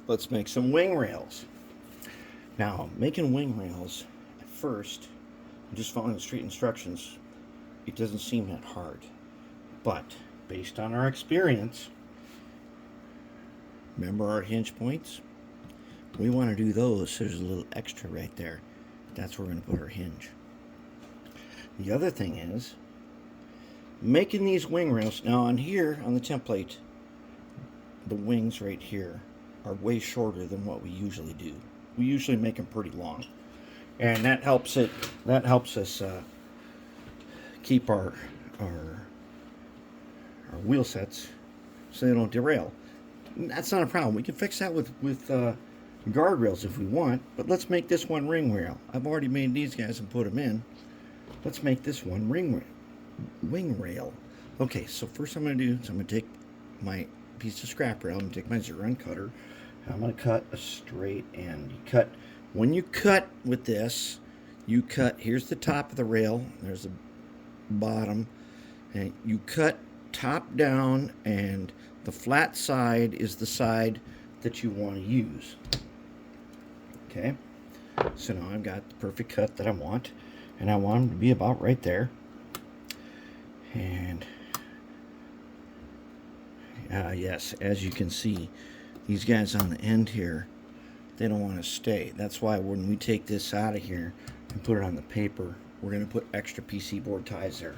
let's make some wing rails. Now, making wing rails, at first, just following the street instructions, it doesn't seem that hard. But, based on our experience, remember our hinge points? We want to do those, so there's a little extra right there. That's where we're going to put our hinge. The other thing is, making these wing rails, now on here, on the template, the wings right here are way shorter than what we usually do. We usually make them pretty long, and that helps us keep our wheel sets so they don't derail. That's not a problem. We can fix that with guardrails if we want, but let's make this one ring rail. I've already made these guys and put them in. Let's make this one wing rail. Okay, so first I'm going to do is I'm going to take my piece of scrap rail. I'm going to take my 0-end cutter. And I'm going to cut a straight end. When you cut with this, you cut, here's the top of the rail, there's the bottom, and you cut top down, and the flat side is the side that you want to use. Okay, so now I've got the perfect cut that I want, and I want them to be about right there. And yes, as you can see, these guys on the end here, they don't want to stay. That's why when we take this out of here and put it on the paper, we're going to put extra PC board ties there.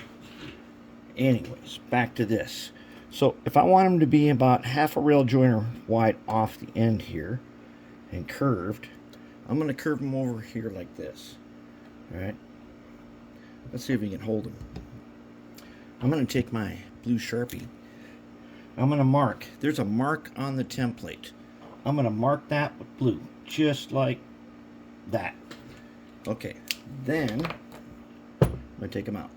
Anyways, back to this. So if I want them to be about half a rail joiner wide off the end here and curved, I'm going to curve them over here like this. All right. Let's see if we can hold them. I'm going to take my blue Sharpie. I'm going to mark. There's a mark on the template. I'm going to mark that with blue, just like that. Okay, then I'm going to take them out.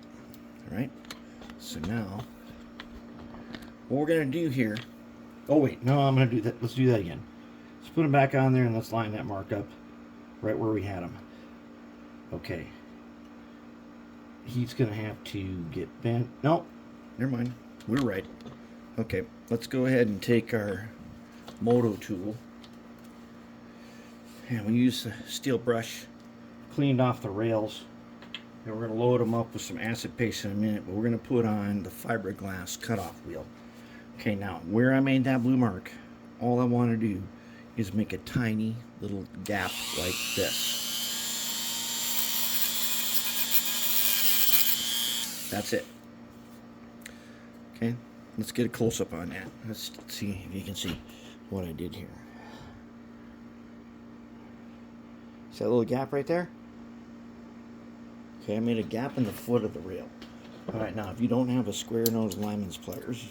All right. So now, what we're going to do here. Oh wait, no, I'm going to do that. Let's do that again. Let's put them back on there and let's line that mark up right where we had them. Okay. He's going to have to get bent. No, never mind. We're right. Okay, let's go ahead and take our moto tool. And we use the steel brush, cleaned off the rails. And we're going to load them up with some acid paste in a minute, but we're going to put on the fiberglass cutoff wheel. Okay, now where I made that blue mark, all I want to do is make a tiny little gap like this. That's it. Okay, let's get a close-up on that. Let's see if you can see what I did here. See that little gap right there? Okay, I made a gap in the foot of the rail. Alright, now if you don't have a square-nosed lineman's pliers,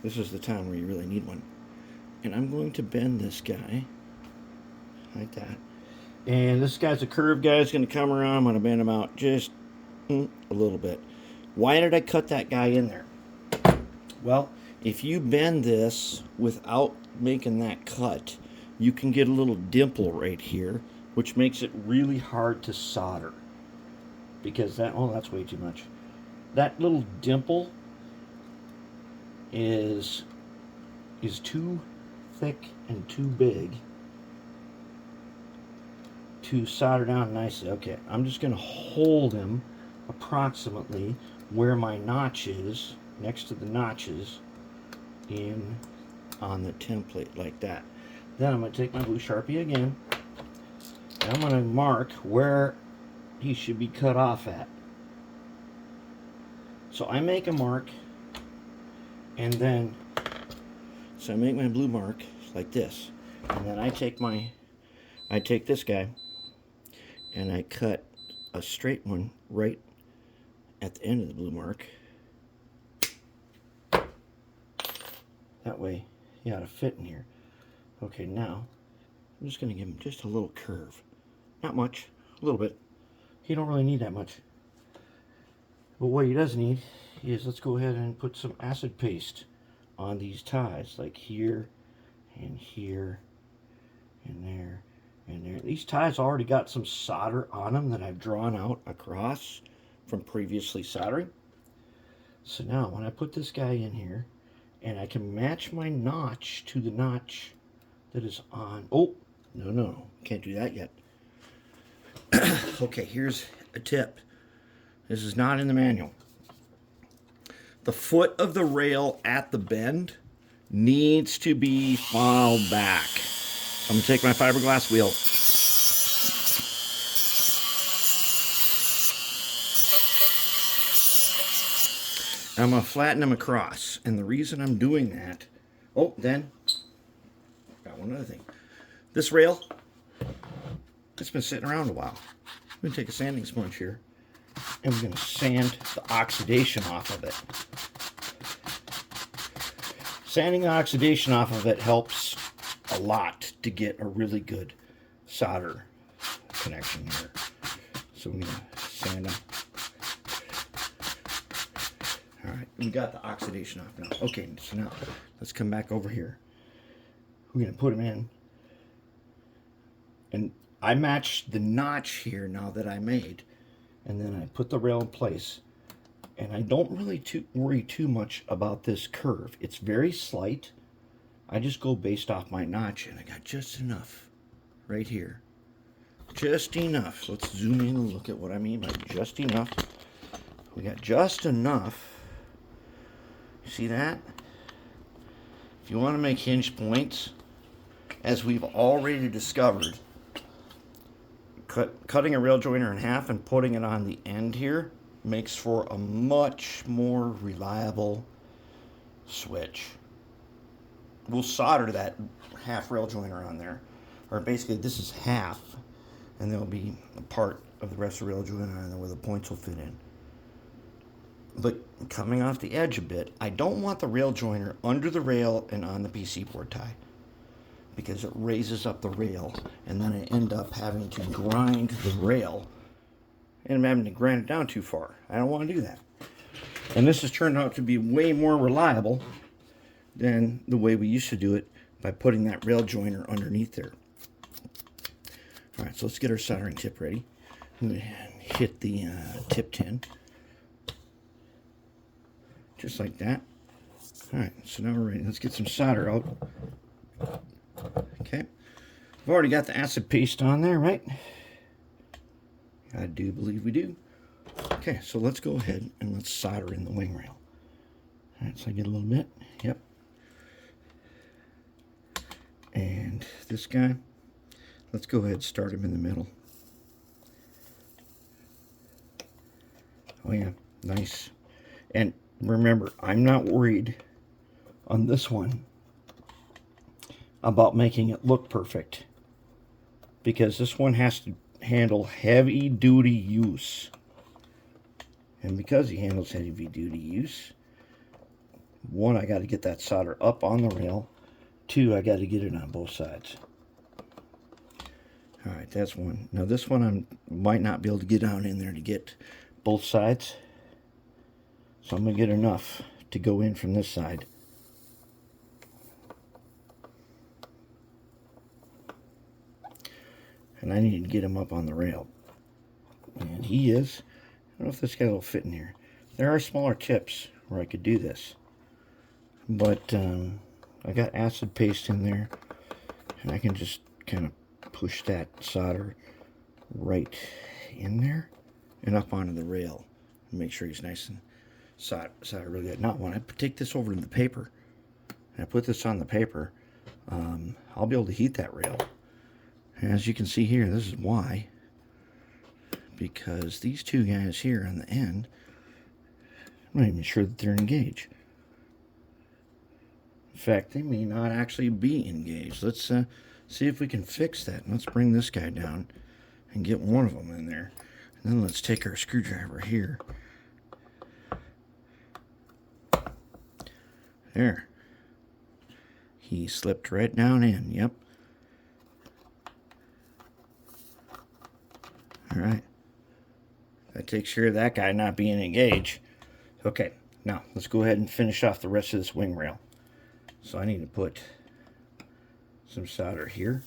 this is the time where you really need one. And I'm going to bend this guy like that. And this guy's a curved guy. It's going to come around. I'm going to bend him out just a little bit. Why did I cut that guy in there? Well, if you bend this without making that cut, you can get a little dimple right here, which makes it really hard to solder. Because that's way too much. That little dimple is too thick and too big to solder down nicely. Okay, I'm just going to hold him approximately where my notch is, next to the notches in on the template like that. Then I'm going to take my blue Sharpie again, and I'm going to mark where he should be cut off at. So I make a mark, and then so I make my blue mark like this, and then I take this guy and I cut a straight one right at the end of the blue mark. That way he ought to fit in here. Okay, now I'm just going to give him just a little curve. Not much, a little bit. He don't really need that much. But what he does need is, let's go ahead and put some acid paste on these ties, like here and here and there and there. These ties already got some solder on them that I've drawn out across from previously soldering. So now when I put this guy in here, and I can match my notch to the notch that is on. Oh, no, can't do that yet. Okay, here's a tip. This is not in the manual. The foot of the rail at the bend needs to be filed back. So I'm going to take my fiberglass wheel. I'm going to flatten them across. And the reason I'm doing that... Oh, then... got one other thing. This rail, it's been sitting around a while. I'm going to take a sanding sponge here. And we're going to sand the oxidation off of it. Sanding the oxidation off of it helps a lot to get a really good solder connection here. So we're going to sand them. Alright, we got the oxidation off now. Okay, so now let's come back over here. We're going to put them in. And I matched the notch here now that I made. And then I put the rail in place. And I don't really worry too much about this curve. It's very slight. I just go based off my notch. And I got just enough right here. Just enough. Let's zoom in and look at what I mean by just enough. We got just enough. See that? If you want to make hinge points, as we've already discovered, cutting a rail joiner in half and putting it on the end here makes for a much more reliable switch. We'll solder that half rail joiner on there, or basically this is half, and there'll be a part of the rest of the rail joiner on there where the points will fit in. But coming off the edge a bit, I don't want the rail joiner under the rail and on the PC board tie, because it raises up the rail, and then I end up having to grind the rail, and I'm having to grind it down too far. I don't want to do that. And this has turned out to be way more reliable than the way we used to do it by putting that rail joiner underneath there. Alright, so let's get our soldering tip ready. I'm going to hit the tip tin. Just like that. Alright, so now we're ready. Let's get some solder out. Okay. I've already got the acid paste on there, right? I do believe we do. Okay, so let's go ahead and let's solder in the wing rail. Alright, so I get a little bit. Yep. And this guy, let's go ahead and start him in the middle. Oh yeah, nice. And remember, I'm not worried on this one about making it look perfect, because this one has to handle heavy duty use. And because he handles heavy duty use, one, I got to get that solder up on the rail. Two, I got to get it on both sides. Alright, that's one. Now this one I might not be able to get down in there to get both sides. So I'm going to get enough to go in from this side. And I need to get him up on the rail. And he is. I don't know if this guy will fit in here. There are smaller tips where I could do this. But I got acid paste in there. And I can just kind of push that solder right in there and up onto the rail. And make sure he's nice and solder really good. Now when I take this over to the paper, and I put this on the paper, I'll be able to heat that rail. And as you can see here, this is why. Because these two guys here on the end, I'm not even sure that they're engaged. In fact, they may not actually be engaged. Let's see if we can fix that. Let's bring this guy down and get one of them in there. And then let's take our screwdriver here. There. He slipped right down in. Yep. Alright. That takes care of that guy not being engaged. Okay, now let's go ahead and finish off the rest of this wing rail. So I need to put some solder here.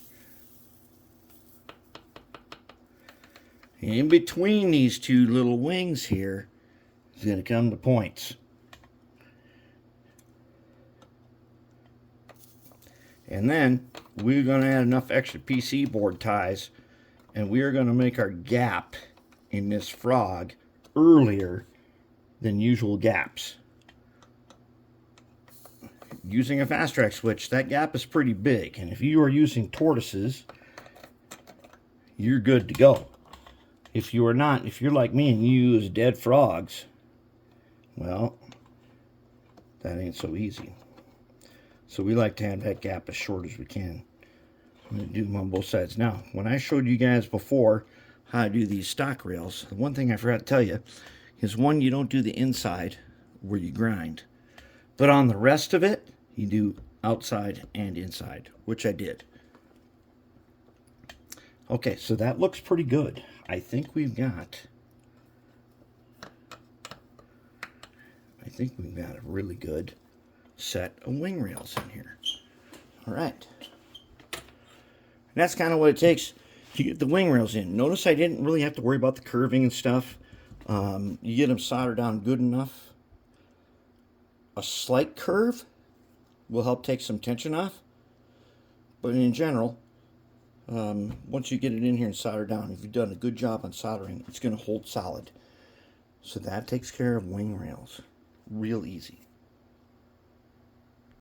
In between these two little wings here is going to come the points. And then we're going to add enough extra PC board ties, and we are going to make our gap in this frog earlier than usual gaps. Using a fast track switch, that gap is pretty big, and if you are using tortoises, you're good to go. If you are not, if you're like me and you use dead frogs, well, that ain't so easy. So we like to have that gap as short as we can. I'm going to do them on both sides. Now, when I showed you guys before how to do these stock rails, the one thing I forgot to tell you is, one, you don't do the inside where you grind. But on the rest of it, you do outside and inside, which I did. Okay, so that looks pretty good. I think we've got a really good set of wing rails in here. All right. And that's kind of what it takes to get the wing rails in. Notice I didn't really have to worry about the curving and stuff. You get them soldered down good enough. A slight curve will help take some tension off. But in general, once you get it in here and solder down, if you've done a good job on soldering, it's going to hold solid. So that takes care of wing rails. Real easy.